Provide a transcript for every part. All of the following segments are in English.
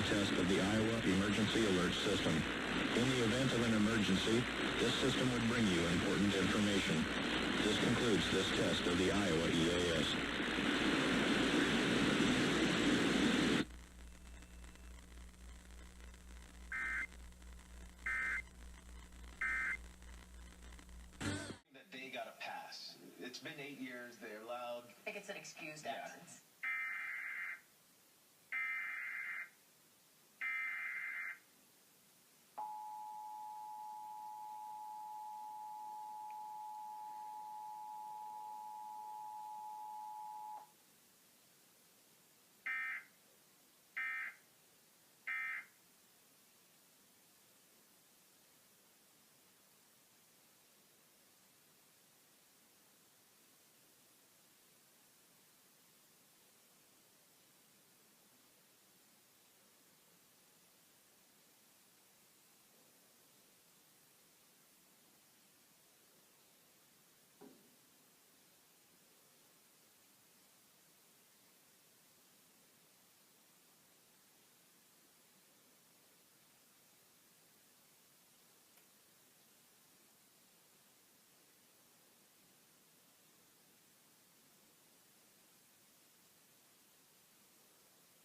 test of the Iowa Emergency Alert System. In the event of an emergency, this system would bring you important information. This concludes this test of the Iowa EAS. That they got a pass. It's been 8 years. They're allowed. I think it's an excused Yeah. absence.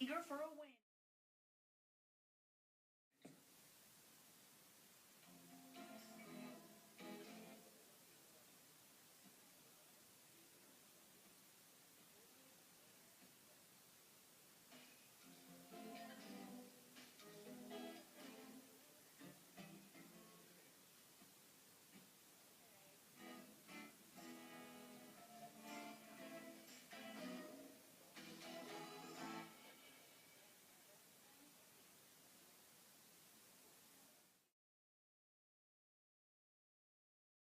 Eager for a